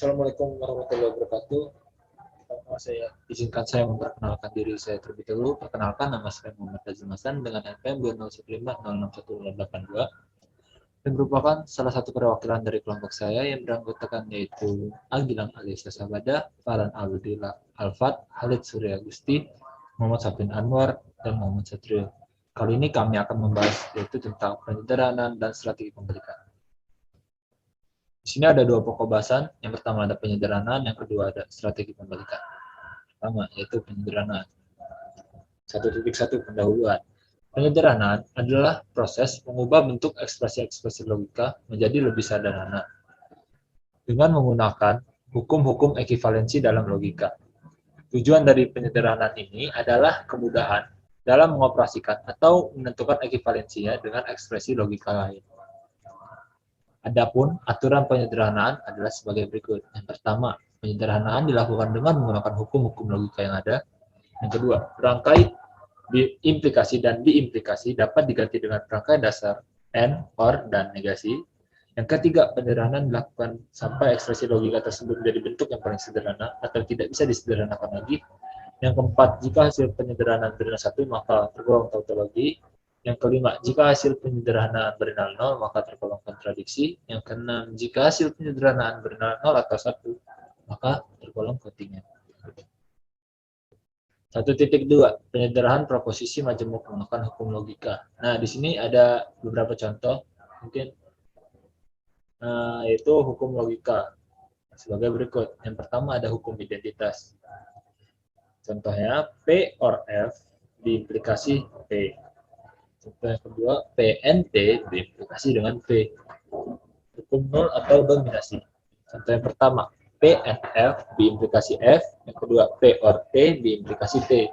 Assalamualaikum warahmatullahi wabarakatuh. Izinkan saya memperkenalkan diri saya terlebih dahulu. Perkenalkan, nama saya Muhammad Azim Hasan dengan NPM 201506182 dan merupakan salah satu perwakilan dari kelompok saya yang beranggotakan yaitu Agilang Aliasa Sabada, Farhan Aldila Alfat, Halid Surya Gusti, Muhammad Sapin Anwar, dan Muhammad Satrio. Kali ini kami akan membahas yaitu tentang penyederhanaan dan strategi pemberikan. Di sini ada dua pokok bahasan. Yang pertama ada penyederhanaan, yang kedua ada strategi pembalikan. Pertama yaitu penyederhanaan. 1.1 pendahuluan. Penyederhanaan adalah proses mengubah bentuk ekspresi-ekspresi logika menjadi lebih sederhana dengan menggunakan hukum-hukum ekivalensi dalam logika. Tujuan dari penyederhanaan ini adalah kemudahan dalam mengoperasikan atau menentukan ekivalensinya dengan ekspresi logika lain. Adapun aturan penyederhanaan adalah sebagai berikut. Yang pertama, penyederhanaan dilakukan dengan menggunakan hukum-hukum logika yang ada. Yang kedua, rangkai implikasi dan diimplikasi dapat diganti dengan rangkai dasar and, or, dan negasi. Yang ketiga, penyederhanaan dilakukan sampai ekspresi logika tersebut menjadi bentuk yang paling sederhana atau tidak bisa disederhanakan lagi. Yang keempat, jika hasil penyederhanaan bernilai 1, maka tergolong tautologi. Yang kelima, jika hasil penyederhanaan bernilai 0, maka tergolong kontradiksi. Yang keenam, jika hasil penyederhanaan bernilai 0 atau 1, maka tergolong kontingen. 1.2, penyederhanaan proposisi majemuk menggunakan hukum logika. Nah, di sini ada beberapa contoh, mungkin yaitu hukum logika sebagai berikut. Yang pertama ada hukum identitas. Contohnya, P or F diimplikasi P. Contoh yang kedua, PNT diimplikasi dengan P. Hukum nol atau dominasi. Contoh yang pertama, P and F diimplikasi F. Yang kedua, P or T diimplikasi T.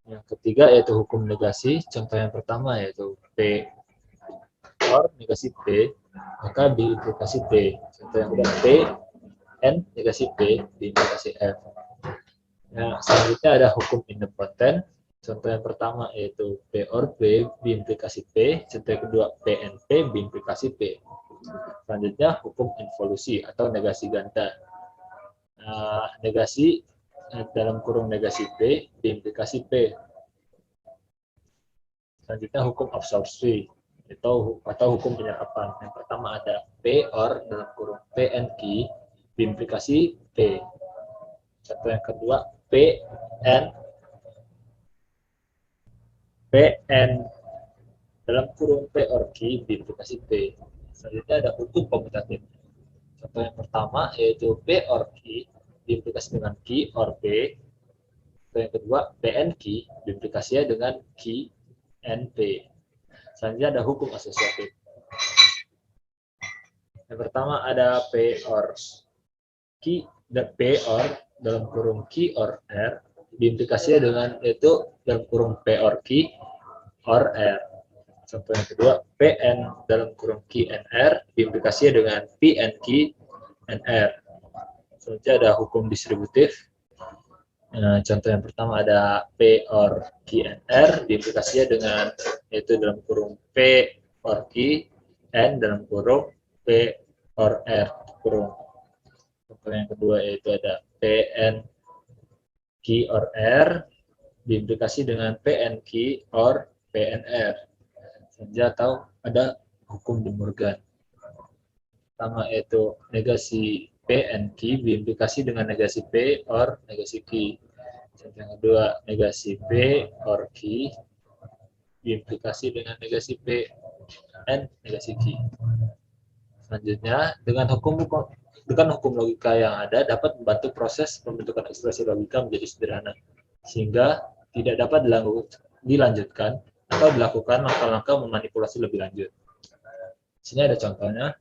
Yang ketiga yaitu hukum negasi. Contoh yang pertama yaitu P or negasi P, maka diimplikasi T. Contoh yang kedua, P and negasi P diimplikasi F. Nah, selanjutnya ada hukum independen. Contoh yang pertama yaitu P or P diimplikasi P, contoh yang kedua P and P diimplikasi P. Selanjutnya hukum involusi atau negasi ganda. Negasi dalam kurung negasi P diimplikasi P. Selanjutnya hukum absorpsi atau hukum penyerapan. Yang pertama ada P or dalam kurung P and Q diimplikasi P. Contoh yang kedua P dalam kurung P or Q diimplikasi P. Selanjutnya ada hukum komutatif. Contoh yang pertama yaitu P or Q diimplikasi dengan Q or P. Contoh yang kedua P and Q diimplikasinya dengan Q and P. Selanjutnya ada hukum asosiatif. Yang pertama ada P or Q dan P or dalam kurung Q or R diimplikasinya dengan yaitu dalam kurung P or Q or R. Contoh yang kedua, PN dalam kurung Q and R diimplikasinya dengan P and Q and R. Selanjutnya ada hukum distributif. Contoh yang pertama ada P or Q and R diimplikasinya dengan yaitu dalam kurung P or Q and dalam kurung P or R kurung. Contoh yang kedua yaitu ada PN Q or R diimplikasi dengan PN Q or PNR. Selanjutnya atau ada hukum De Morgan. Pertama yaitu negasi P and Q diimplikasi dengan negasi P or negasi Q. Yang kedua negasi P or Q diimplikasi dengan negasi P and negasi Q. Selanjutnya dengan hukum logika yang ada dapat membantu proses pembentukan ekspresi logika menjadi sederhana sehingga tidak dapat dilanjutkan atau dilakukan langkah-langkah memanipulasi lebih lanjut. Di sini ada contohnya,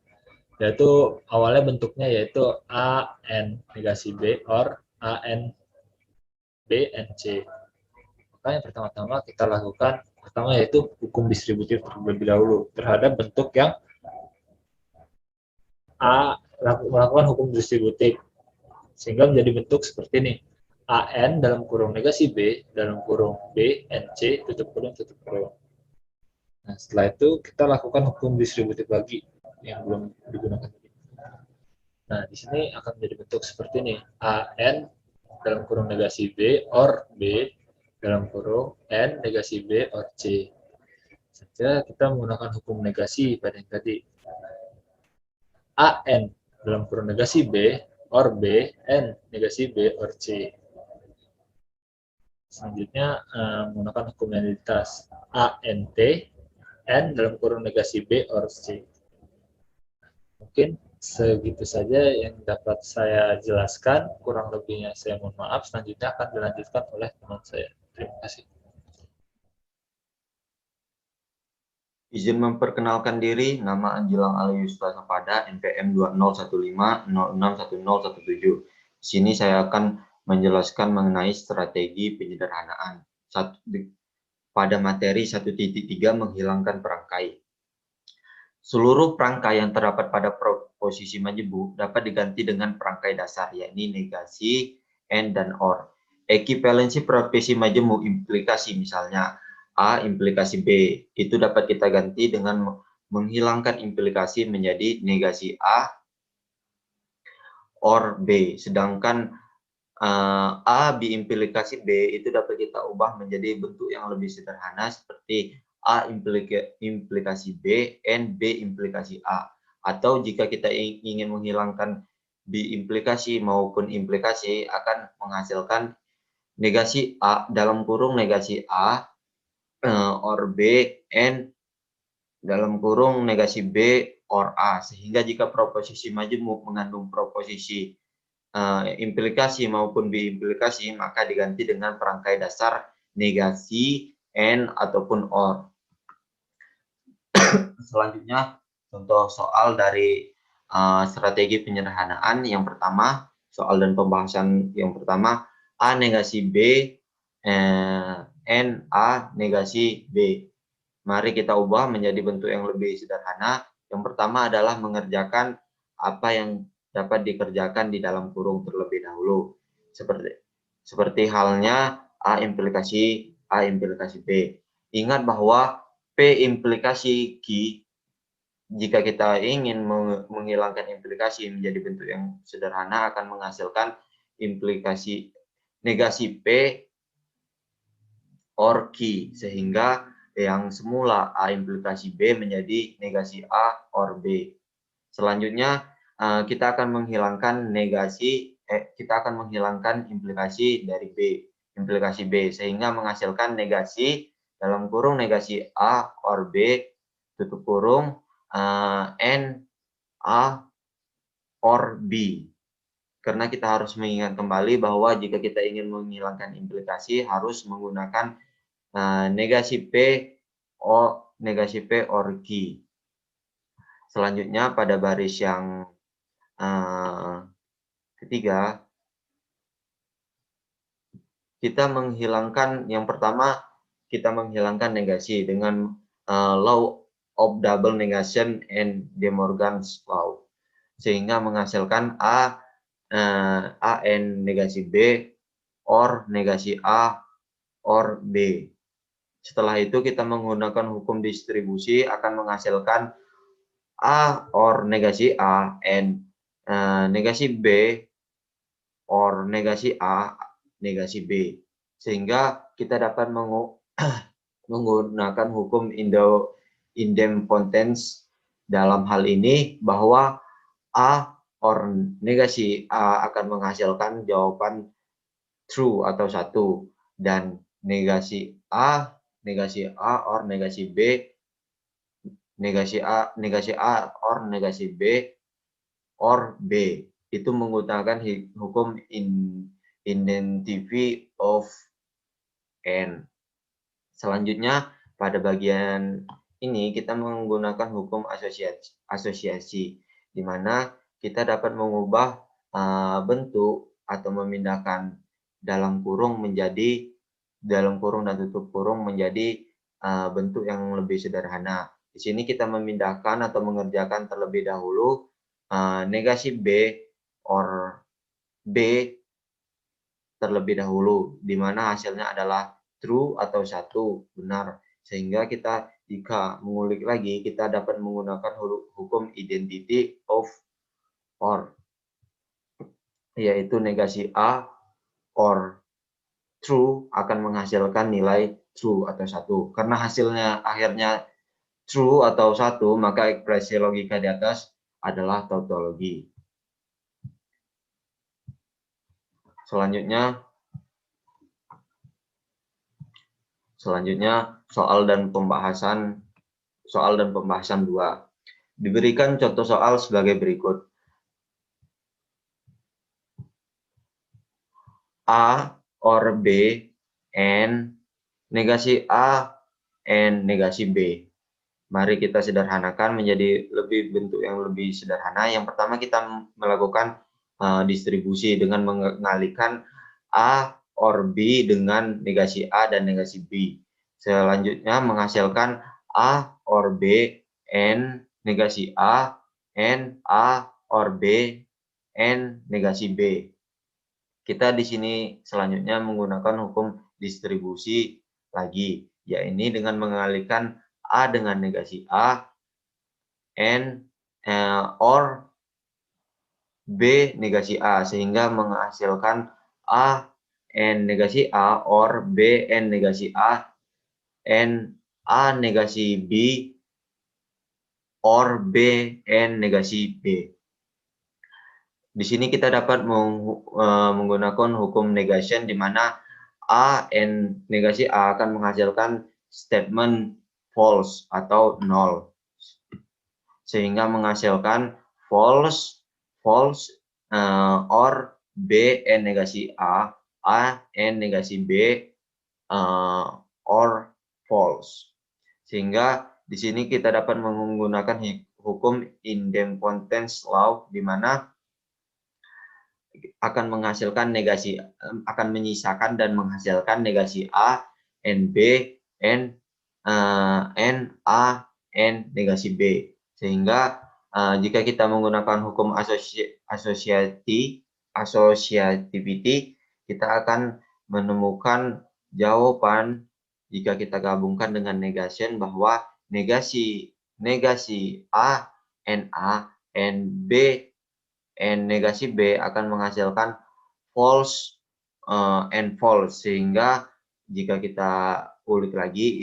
yaitu awalnya bentuknya yaitu A N negasi B or A N B N C. Maka yang pertama-tama kita lakukan pertama yaitu hukum distributif terlebih dahulu terhadap bentuk yang A melakukan hukum distributif sehingga menjadi bentuk seperti ini. AN dalam kurung negasi B dalam kurung B NC tutup kurung. Nah, setelah itu kita lakukan hukum distributif lagi yang belum digunakan. Nah, di sini akan menjadi bentuk seperti ini. AN dalam kurung negasi B or B dalam kurung N negasi B or C. Saja kita menggunakan hukum negasi pada yang tadi. AN dalam kurung negasi B or B N negasi B or C. Selanjutnya menggunakan hukum identitas. ANT N dalam kurung negasi B or C. Mungkin segitu saja yang dapat saya jelaskan. Kurang lebihnya saya mohon maaf. Selanjutnya akan dilanjutkan oleh teman saya. Terima kasih. Izin memperkenalkan diri, nama Anjilang Alius Sapada, NPM 2015061017. Di sini saya akan menjelaskan mengenai strategi penyederhanaan. Pada materi 1.3 menghilangkan perangkai. Seluruh perangkai yang terdapat pada proposisi majemuk dapat diganti dengan perangkai dasar, yakni negasi, and, dan or. Ekivalensi proposisi majemuk implikasi misalnya A implikasi B, itu dapat kita ganti dengan menghilangkan implikasi menjadi negasi A or B. Sedangkan A B implikasi B itu dapat kita ubah menjadi bentuk yang lebih sederhana seperti A implikasi B and B implikasi A. Atau jika kita ingin menghilangkan B implikasi maupun implikasi akan menghasilkan negasi A dalam kurung negasi A or B and dalam kurung negasi B or A. Sehingga jika proposisi majemuk mengandung proposisi implikasi maupun B implikasi, maka diganti dengan perangkai dasar negasi, and, ataupun or. Selanjutnya, contoh soal dari strategi penyederhanaan. Yang pertama, soal dan pembahasan yang pertama, A negasi B, N A negasi B. Mari kita ubah menjadi bentuk yang lebih sederhana. Yang pertama adalah mengerjakan apa yang dapat dikerjakan di dalam kurung terlebih dahulu. Seperti halnya A implikasi B. Ingat bahwa P implikasi Q, jika kita ingin menghilangkan implikasi menjadi bentuk yang sederhana akan menghasilkan implikasi negasi P or Q, sehingga yang semula A implikasi B menjadi negasi A or B. Selanjutnya kita akan menghilangkan implikasi dari B, implikasi B, sehingga menghasilkan negasi dalam kurung negasi A or B tutup kurung N A or B. Karena kita harus mengingat kembali bahwa jika kita ingin menghilangkan implikasi harus menggunakan negasi P or Q. Selanjutnya pada baris yang ketiga, kita menghilangkan yang pertama, kita menghilangkan negasi dengan law of double negation and De Morgan's law, sehingga menghasilkan N negasi B or negasi A or B. Setelah itu kita menggunakan hukum distribusi akan menghasilkan A or negasi A and negasi B or negasi A negasi B, sehingga kita dapat menggunakan hukum idempotensi dalam hal ini bahwa A or negasi A akan menghasilkan jawaban true atau satu, dan negasi A or negasi B negasi A or negasi B or B itu menggunakan hukum identity of N. Selanjutnya pada bagian ini kita menggunakan hukum asosiasi di mana kita dapat mengubah bentuk atau memindahkan dalam kurung dan tutup kurung menjadi bentuk yang lebih sederhana. Di sini kita memindahkan atau mengerjakan terlebih dahulu negasi B or B terlebih dahulu, di mana hasilnya adalah true atau satu, benar. Sehingga kita jika mengulik lagi, kita dapat menggunakan hukum identity of or. yaitu negasi A or true akan menghasilkan nilai true atau 1. Karena hasilnya akhirnya true atau 1, maka ekspresi logika di atas adalah tautologi. Selanjutnya soal dan pembahasan 2. Diberikan contoh soal sebagai berikut. A or B and negasi A and negasi B. Mari kita sederhanakan menjadi bentuk yang lebih sederhana. Yang pertama kita melakukan distribusi dengan mengalihkan A or B dengan negasi A dan negasi B. Selanjutnya menghasilkan A or B and negasi A and A or B and negasi B. Kita di sini selanjutnya menggunakan hukum distribusi lagi, yaitu dengan mengalihkan A dengan negasi A and or B negasi A, sehingga menghasilkan A and negasi A or B and negasi A and A negasi B or B and negasi B. Di sini kita dapat menggunakan hukum negation di mana A and negasi A akan menghasilkan statement false atau null, sehingga menghasilkan false or B and negasi A and negasi B or false. Sehingga di sini kita dapat menggunakan hukum idempotence law di mana akan menyisakan dan menghasilkan negasi A and B and A and negasi B. Sehingga jika kita menggunakan hukum associativity, kita akan menemukan jawaban jika kita gabungkan dengan negation bahwa negasi A and B and negasi B akan menghasilkan false and false. Sehingga jika kita ulik lagi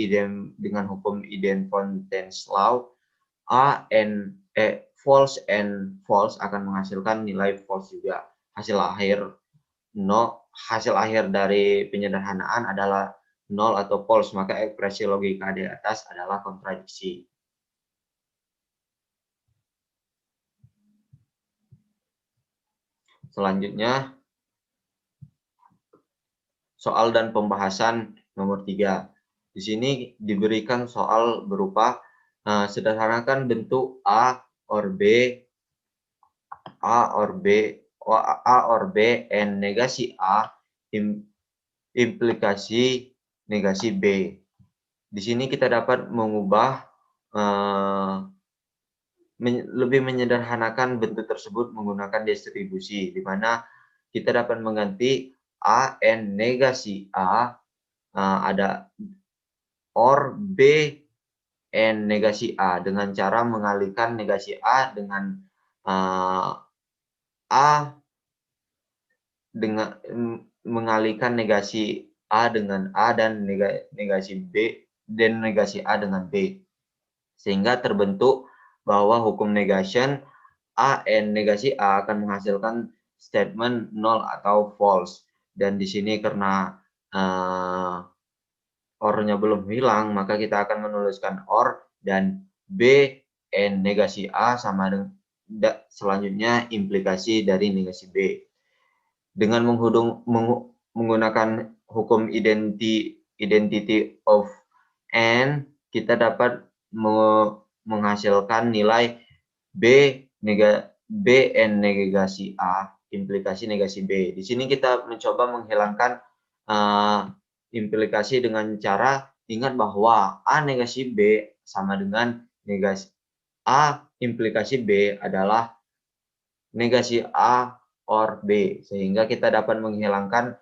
dengan hukum idempotence law, false and false akan menghasilkan nilai false juga. Hasil akhir dari penyederhanaan adalah nol atau false, maka ekspresi logika di atas adalah kontradiksi. Selanjutnya, soal dan pembahasan nomor 3. Di sini diberikan soal berupa sederhanakan bentuk A or B and negasi A implikasi negasi B. Di sini kita dapat mengubah lebih menyederhanakan bentuk tersebut menggunakan distribusi, di mana kita dapat mengganti A and negasi A ada or B and negasi A dengan cara mengalihkan negasi A dengan mengalihkan negasi A dengan A dan negasi B dan negasi A dengan B, sehingga terbentuk bahwa hukum negation A and negasi A akan menghasilkan statement null atau false. Dan di sini karena or-nya belum hilang, maka kita akan menuliskan or dan B and negasi A sama dengan selanjutnya implikasi dari negasi B. Dengan menggunakan hukum identity of N, kita dapat menghasilkan nilai B and negasi A implikasi negasi B. Di sini kita mencoba menghilangkan implikasi dengan cara ingat bahwa A negasi B sama dengan negasi A implikasi B adalah negasi A or B, sehingga kita dapat menghilangkan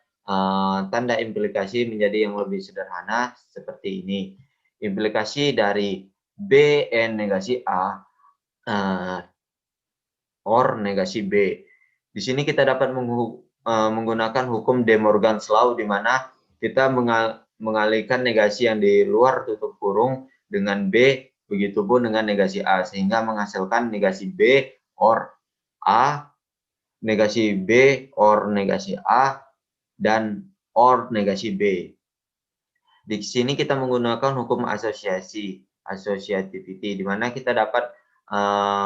tanda implikasi menjadi yang lebih sederhana seperti ini. Implikasi dari B and negasi A or negasi B. Di sini kita dapat menggunakan hukum De Morgan's Law, di mana kita mengalihkan negasi yang di luar tutup kurung dengan B, begitupun dengan negasi A, sehingga menghasilkan negasi B or A, negasi B or negasi A, dan or negasi B. Di sini kita menggunakan hukum asosiasi, associativity, di mana kita dapat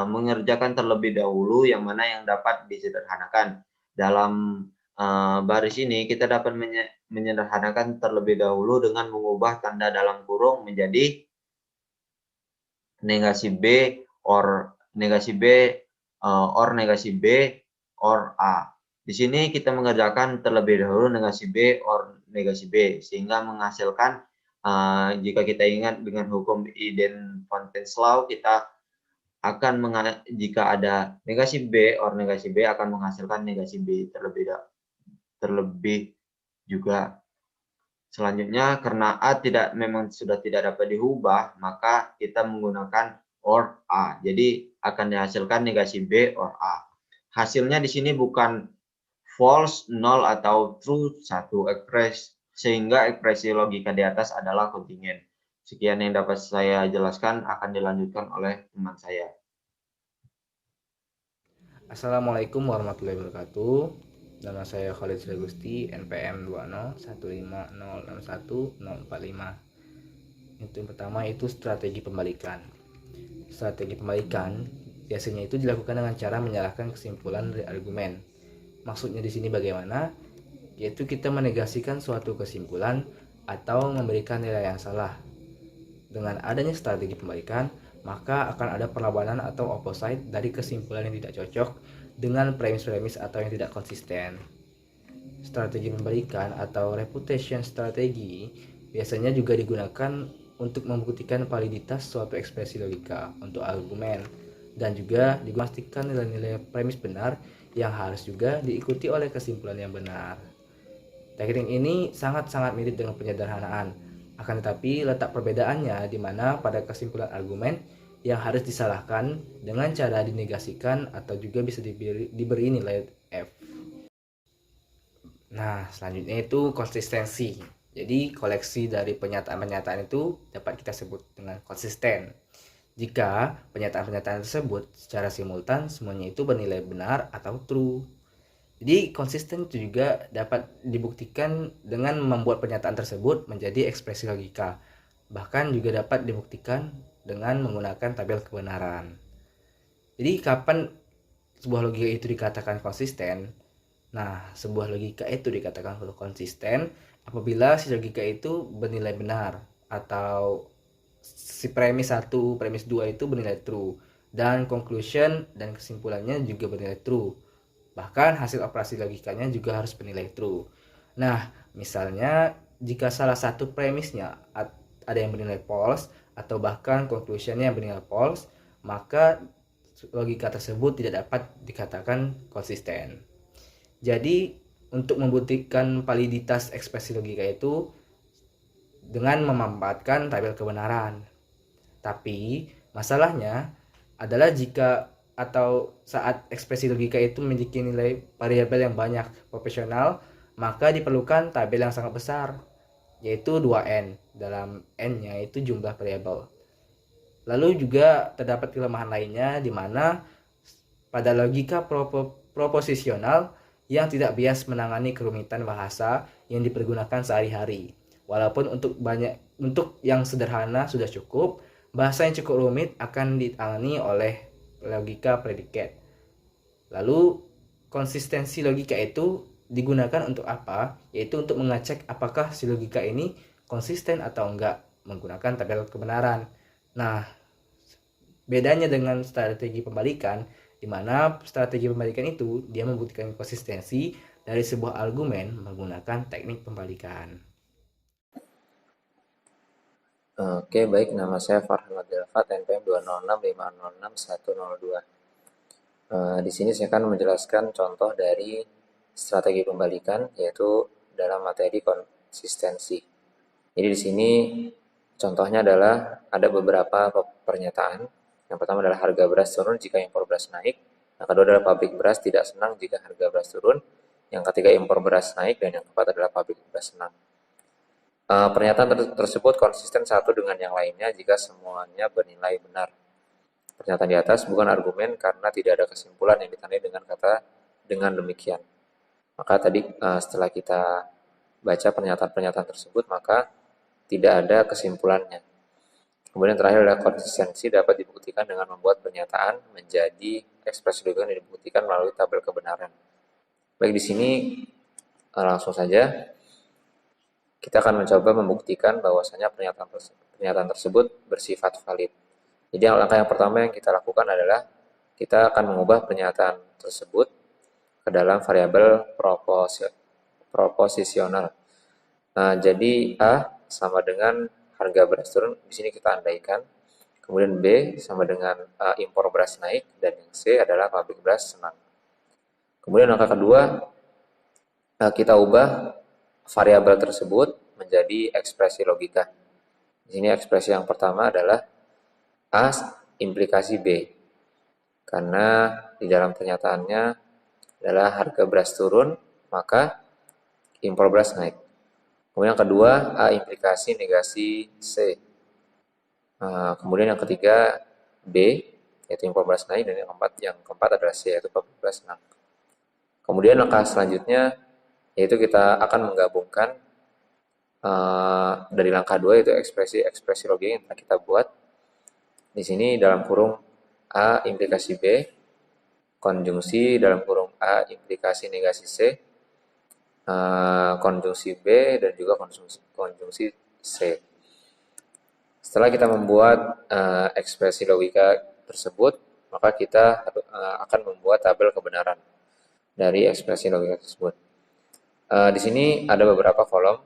mengerjakan terlebih dahulu yang mana yang dapat disederhanakan. Dalam baris ini kita dapat menyederhanakan terlebih dahulu dengan mengubah tanda dalam kurung menjadi negasi B or negasi B or negasi B or A. Di sini kita mengerjakan terlebih dahulu negasi B or negasi B, sehingga menghasilkan jika kita ingat dengan hukum Idempoten's Law, kita akan jika ada negasi B or negasi B akan menghasilkan negasi B terlebih juga. Selanjutnya, karena A memang sudah tidak dapat diubah, maka kita menggunakan or A. Jadi akan dihasilkan negasi B or A. Hasilnya di sini bukan false, null, atau true satu ekspresi, sehingga ekspresi logika di atas adalah kontingen. Sekian yang dapat saya jelaskan, akan dilanjutkan oleh teman saya. Assalamualaikum warahmatullahi wabarakatuh. Nama saya Khalid Sregusti, NPM 20156106145. Itu yang pertama itu strategi pembalikan. Strategi pembalikan biasanya itu dilakukan dengan cara menyalahkan kesimpulan dari argumen. Maksudnya di sini bagaimana? Yaitu kita menegasikan suatu kesimpulan atau memberikan nilai yang salah. Dengan adanya strategi pembalikan, maka akan ada perlawanan atau opposite dari kesimpulan yang tidak cocok dengan premis-premis atau yang tidak konsisten. Strategi pembalikan atau reputation strategi biasanya juga digunakan untuk membuktikan validitas suatu ekspresi logika untuk argumen, dan juga dipastikan nilai-nilai premis benar yang harus juga diikuti oleh kesimpulan yang benar. Teknik ini sangat-sangat mirip dengan penyederhanaan, akan tetapi letak perbedaannya di mana pada kesimpulan argumen yang harus disalahkan dengan cara dinegasikan atau juga bisa diberi nilai F. Nah, selanjutnya itu konsistensi. Jadi koleksi dari pernyataan-pernyataan itu dapat kita sebut dengan konsisten. Jika pernyataan-pernyataan tersebut secara simultan semuanya itu bernilai benar atau true. Jadi konsisten itu juga dapat dibuktikan dengan membuat pernyataan tersebut menjadi ekspresi logika. Bahkan juga dapat dibuktikan dengan menggunakan tabel kebenaran. Jadi kapan sebuah logika itu dikatakan konsisten? Nah, sebuah logika itu dikatakan konsisten apabila si logika itu bernilai benar, atau si premis 1, premis 2 itu bernilai true, dan conclusion dan kesimpulannya juga bernilai true. Bahkan hasil operasi logikanya juga harus bernilai true. Nah, misalnya jika salah satu premisnya ada yang bernilai false, atau bahkan conclusionnya yang bernilai false, maka logika tersebut tidak dapat dikatakan konsisten. Jadi untuk membuktikan validitas ekspresi logika itu dengan memanfaatkan tabel kebenaran. Tapi masalahnya adalah jika atau saat ekspresi logika itu memiliki nilai variabel yang banyak proporsional, maka diperlukan tabel yang sangat besar, yaitu 2n. Dalam n-nya itu jumlah variabel. Lalu juga terdapat kelemahan lainnya di mana pada logika proposisional yang tidak bias menangani kerumitan bahasa yang dipergunakan sehari-hari. Walaupun untuk yang sederhana sudah cukup, bahasa yang cukup rumit akan ditangani oleh logika predikat. Lalu konsistensi logika itu digunakan untuk apa? Yaitu untuk mengecek apakah si logika ini konsisten atau enggak menggunakan tabel kebenaran. Nah, bedanya dengan strategi pembalikan, di mana strategi pembalikan itu dia membuktikan konsistensi dari sebuah argumen menggunakan teknik pembalikan. Oke, baik. Nama saya Farhan Abdelfat, NPM 206506102. Di sini saya akan menjelaskan contoh dari strategi pembalikan, yaitu dalam materi konsistensi. Jadi di sini contohnya adalah ada beberapa pernyataan. Yang pertama adalah harga beras turun jika impor beras naik. Yang kedua adalah pabrik beras tidak senang jika harga beras turun. Yang ketiga impor beras naik, dan yang keempat adalah pabrik beras senang. Pernyataan tersebut konsisten satu dengan yang lainnya jika semuanya bernilai benar. Pernyataan di atas bukan argumen karena tidak ada kesimpulan yang ditandai dengan kata dengan demikian. Maka tadi setelah kita baca pernyataan-pernyataan tersebut, maka tidak ada kesimpulannya. Kemudian terakhir adalah konsistensi dapat dibuktikan dengan membuat pernyataan menjadi ekspresi logika yang dibuktikan melalui tabel kebenaran. Baik, di sini langsung saja kita akan mencoba membuktikan bahwasanya pernyataan tersebut bersifat valid. Jadi langkah yang pertama yang kita lakukan adalah kita akan mengubah pernyataan tersebut ke dalam variabel proposisional. Jadi A sama dengan harga beras turun, di sini kita andaikan. Kemudian B sama dengan impor beras naik, dan yang C adalah pabrik beras senang. Kemudian langkah kedua, kita ubah variabel tersebut menjadi ekspresi logika. Di sini ekspresi yang pertama adalah A implikasi B. Karena di dalam pernyataannya adalah harga beras turun, maka impor beras naik. Kemudian yang kedua, A implikasi negasi C. Kemudian yang ketiga, B, yaitu impor beras naik, dan yang keempat adalah C, yaitu pabrik beras senang. Kemudian langkah selanjutnya, yaitu kita akan menggabungkan dari langkah 2, yaitu ekspresi logika yang telah kita buat. Di sini dalam kurung A implikasi B, konjungsi dalam kurung A implikasi negasi C, konjungsi B, dan juga konjungsi C. Setelah kita membuat ekspresi logika tersebut, maka kita akan membuat tabel kebenaran dari ekspresi logika tersebut. Di sini ada beberapa kolom,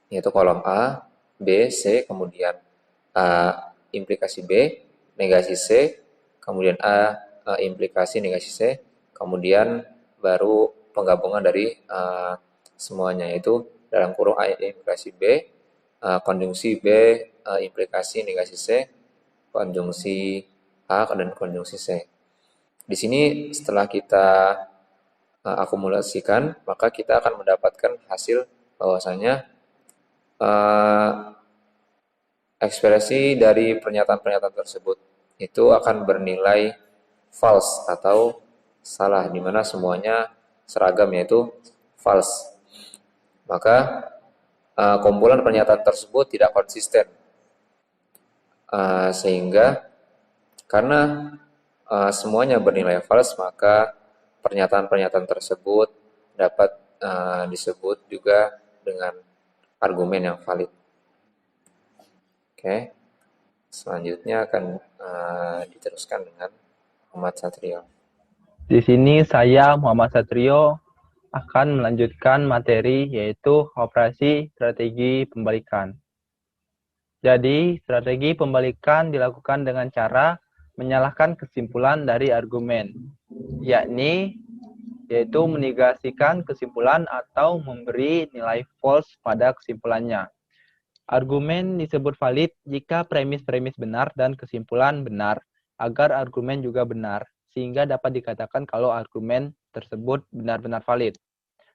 yaitu kolom A, B, C, kemudian A implikasi B, negasi C, kemudian A implikasi negasi C, kemudian baru penggabungan dari semuanya, yaitu dalam kurung A implikasi B, konjungsi B implikasi negasi C, konjungsi A, dan konjungsi C. Di sini setelah kita akumulasikan, maka kita akan mendapatkan hasil bahwasanya ekspresi dari pernyataan-pernyataan tersebut itu akan bernilai false atau salah, di mana semuanya seragam, yaitu false. Maka kumpulan pernyataan tersebut tidak konsisten, sehingga karena semuanya bernilai false, maka pernyataan-pernyataan tersebut dapat disebut juga dengan argumen yang valid. Oke, selanjutnya akan diteruskan dengan Muhammad Satrio. Di sini saya, Muhammad Satrio, akan melanjutkan materi yaitu operasi strategi pembalikan. Jadi, strategi pembalikan dilakukan dengan cara menyalahkan kesimpulan dari argumen, yaitu menegasikan kesimpulan atau memberi nilai false pada kesimpulannya. Argumen disebut valid jika premis-premis benar dan kesimpulan benar, agar argumen juga benar, sehingga dapat dikatakan kalau argumen tersebut benar-benar valid.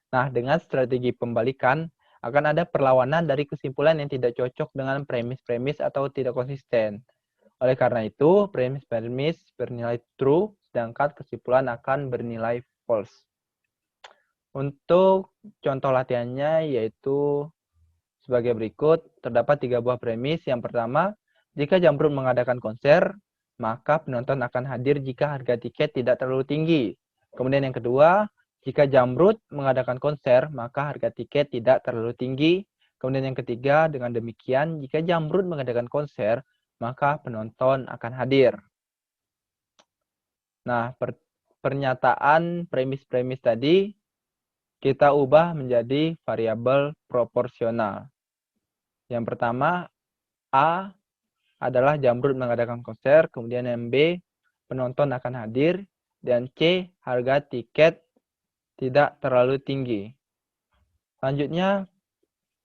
Nah, dengan strategi pembalikan, akan ada perlawanan dari kesimpulan yang tidak cocok dengan premis-premis atau tidak konsisten. Oleh karena itu, premis-premis bernilai true, sedangkan kesimpulan akan bernilai false. Untuk contoh latihannya yaitu sebagai berikut, terdapat 3 buah premis. Yang pertama, jika Jamrud mengadakan konser, maka penonton akan hadir jika harga tiket tidak terlalu tinggi. Kemudian yang kedua, jika Jamrud mengadakan konser, maka harga tiket tidak terlalu tinggi. Kemudian yang ketiga, dengan demikian, jika Jamrud mengadakan konser, maka penonton akan hadir. Nah, pernyataan premis-premis tadi kita ubah menjadi variabel proporsional. Yang pertama, A adalah Jamrud mengadakan konser, kemudian yang B, penonton akan hadir, dan C, harga tiket tidak terlalu tinggi. Selanjutnya,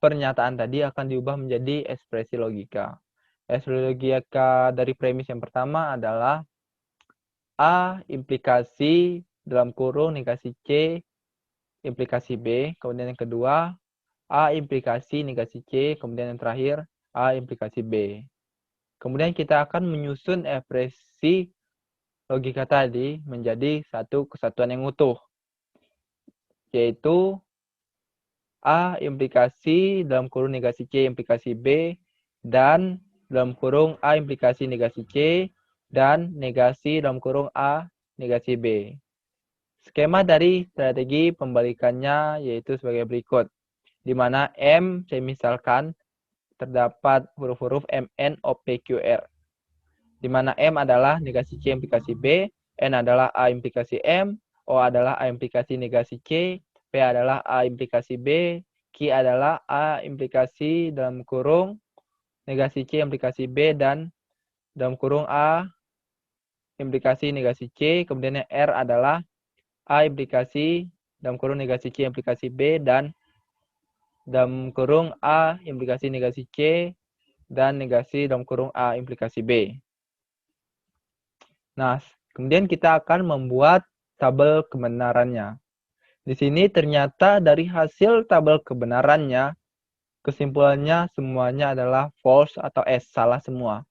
pernyataan tadi akan diubah menjadi ekspresi logika. Ekspresi logika dari premis yang pertama adalah A implikasi dalam kurung negasi C implikasi B. Kemudian yang kedua, A implikasi negasi C. Kemudian yang terakhir, A implikasi B. Kemudian kita akan menyusun ekspresi logika tadi menjadi satu kesatuan yang utuh, yaitu A implikasi dalam kurung negasi C implikasi B dan dalam kurung A implikasi negasi C dan negasi dalam kurung A negasi B. Skema dari strategi pembalikannya yaitu sebagai berikut, di mana M saya misalkan terdapat huruf-huruf MN, OP, QR, di mana M adalah negasi C implikasi B, N adalah A implikasi M, O adalah A implikasi negasi C, P adalah A implikasi B, Q adalah A implikasi dalam kurung negasi C implikasi B dan dalam kurung A implikasi negasi C, kemudian R adalah A implikasi dalam kurung negasi C implikasi B dan dalam kurung A implikasi negasi C dan negasi dalam kurung A implikasi B. Nah, kemudian kita akan membuat tabel kebenarannya. Di sini ternyata dari hasil tabel kebenarannya, kesimpulannya semuanya adalah false atau S, salah semua.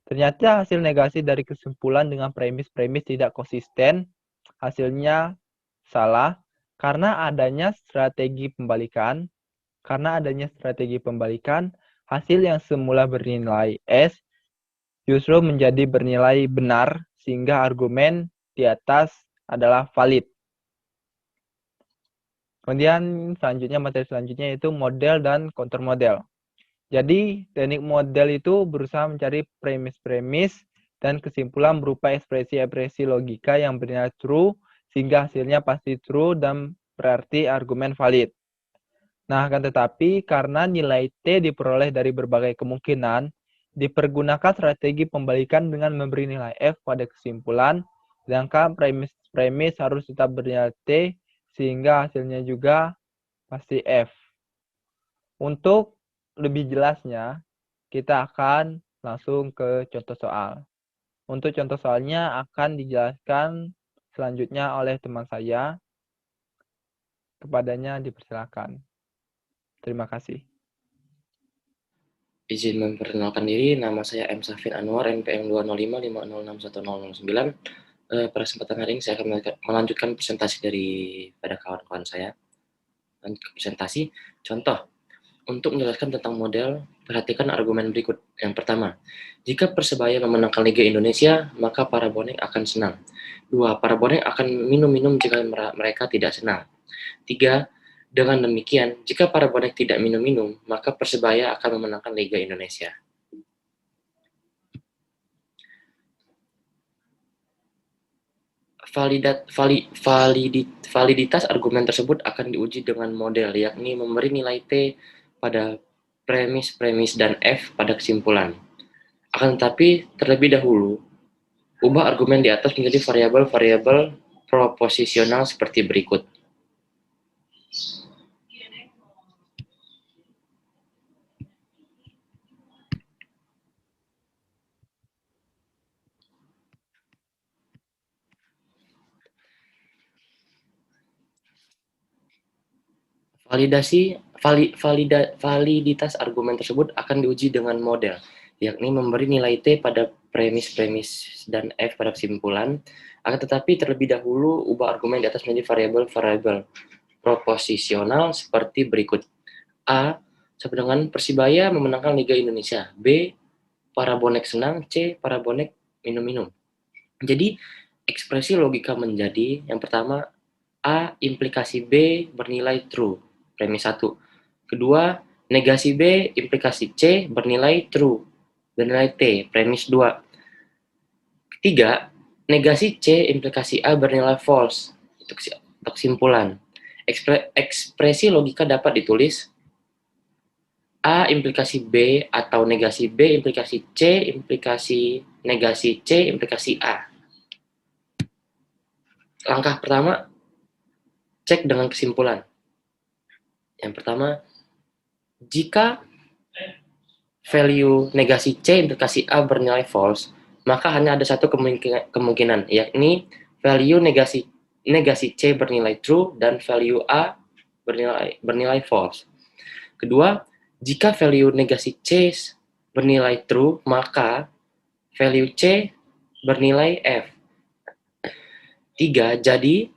Ternyata hasil negasi dari kesimpulan dengan premis-premis tidak konsisten, hasilnya salah karena adanya strategi pembalikan. Karena adanya strategi pembalikan, hasil yang semula bernilai S justru menjadi bernilai benar sehingga argumen di atas adalah valid. Kemudian selanjutnya materi selanjutnya yaitu model dan countermodel. Jadi teknik model itu berusaha mencari premis-premis dan kesimpulan berupa ekspresi-ekspresi logika yang bernilai true sehingga hasilnya pasti true dan berarti argumen valid. Nah, akan tetapi karena nilai T diperoleh dari berbagai kemungkinan, dipergunakan strategi pembalikan dengan memberi nilai F pada kesimpulan, sedangkan premis harus tetap bernilai T, sehingga hasilnya juga pasti F. Untuk lebih jelasnya, kita akan langsung ke contoh soal. Untuk contoh soalnya akan dijelaskan selanjutnya oleh teman saya. Kepadanya dipersilakan. Terima kasih. Izin memperkenalkan diri, nama saya M. Safin Anwar, NPM 205506109. Pada kesempatan hari ini saya akan melanjutkan presentasi pada kawan-kawan saya. Lanjut ke presentasi. Contoh, untuk menjelaskan tentang model, perhatikan argumen berikut. Yang pertama, jika Persebaya memenangkan Liga Indonesia, maka para bonek akan senang. 2. Para bonek akan minum-minum jika mereka tidak senang. 3. Dengan demikian, jika para bonek tidak minum-minum, maka Persebaya akan memenangkan Liga Indonesia. Validitas argumen tersebut akan diuji dengan model, yakni memberi nilai T pada premis dan F pada kesimpulan. Akan tetapi, terlebih dahulu, ubah argumen di atas menjadi variabel-variabel proposisional seperti berikut. Validitas argumen tersebut akan diuji dengan model, yakni memberi nilai T pada premis dan F pada kesimpulan. Akan tetapi terlebih dahulu ubah argumen di atas menjadi variabel-variabel proposisional seperti berikut. A. Sama dengan Persibaya memenangkan Liga Indonesia. B. Para bonek senang. C. Para bonek minum-minum. Jadi ekspresi logika menjadi yang pertama A implikasi B bernilai true, premis 1. Kedua, negasi B implikasi C bernilai true, bernilai T, premis 2. Ketiga, negasi C implikasi A bernilai false, untuk kesimpulan. Ekspresi logika dapat ditulis A implikasi B atau negasi B implikasi C implikasi negasi C implikasi A. Langkah pertama, cek dengan kesimpulan. Yang pertama, jika value negasi C implikasi A bernilai false, maka hanya ada satu kemungkinan, yakni value negasi C bernilai true dan value A bernilai false. Kedua, jika value negasi C bernilai true, maka value C bernilai F. 3, jadi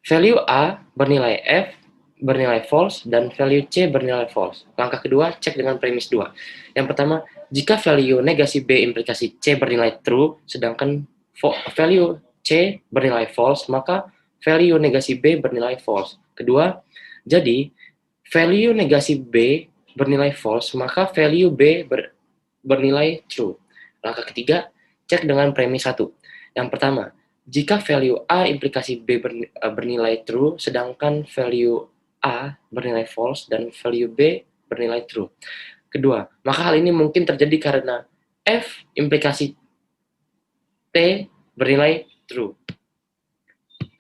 value A bernilai F bernilai false dan value C bernilai false. Langkah kedua, cek dengan premis 2. Yang pertama, jika value negasi B implikasi C bernilai true, sedangkan value C bernilai false, maka value negasi B bernilai false. Kedua, jadi value negasi B bernilai false, maka value B bernilai true. Langkah ketiga, cek dengan premis 1. Yang pertama, jika value A implikasi B bernilai true, sedangkan value A bernilai false dan value B bernilai true. Kedua, maka hal ini mungkin terjadi karena F implikasi T bernilai true.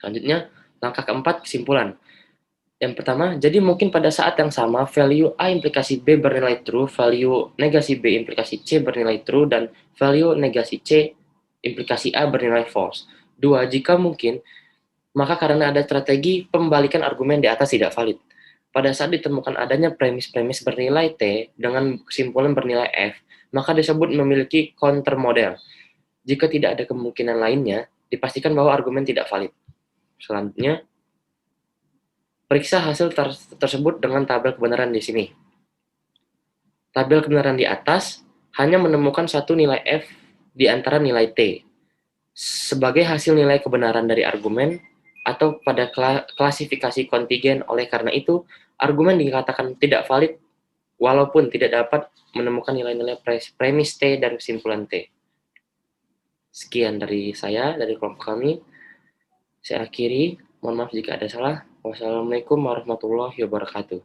Selanjutnya, langkah keempat, kesimpulan. Yang pertama, jadi mungkin pada saat yang sama value A implikasi B bernilai true, value negasi B implikasi C bernilai true, dan value negasi C implikasi A bernilai false. 2, jika mungkin, maka karena ada strategi pembalikan argumen di atas tidak valid. Pada saat ditemukan adanya premis-premis bernilai T dengan kesimpulan bernilai F, maka disebut memiliki counter model. Jika tidak ada kemungkinan lainnya, dipastikan bahwa argumen tidak valid. Selanjutnya, periksa hasil tersebut dengan tabel kebenaran di sini. Tabel kebenaran di atas hanya menemukan satu nilai F di antara nilai T sebagai hasil nilai kebenaran dari argumen atau pada klasifikasi kontingen. Oleh karena itu, argumen dikatakan tidak valid walaupun tidak dapat menemukan nilai-nilai premis T dan kesimpulan T. Sekian dari saya, dari kelompok kami. Saya akhiri, mohon maaf jika ada salah. Wassalamualaikum warahmatullahi wabarakatuh.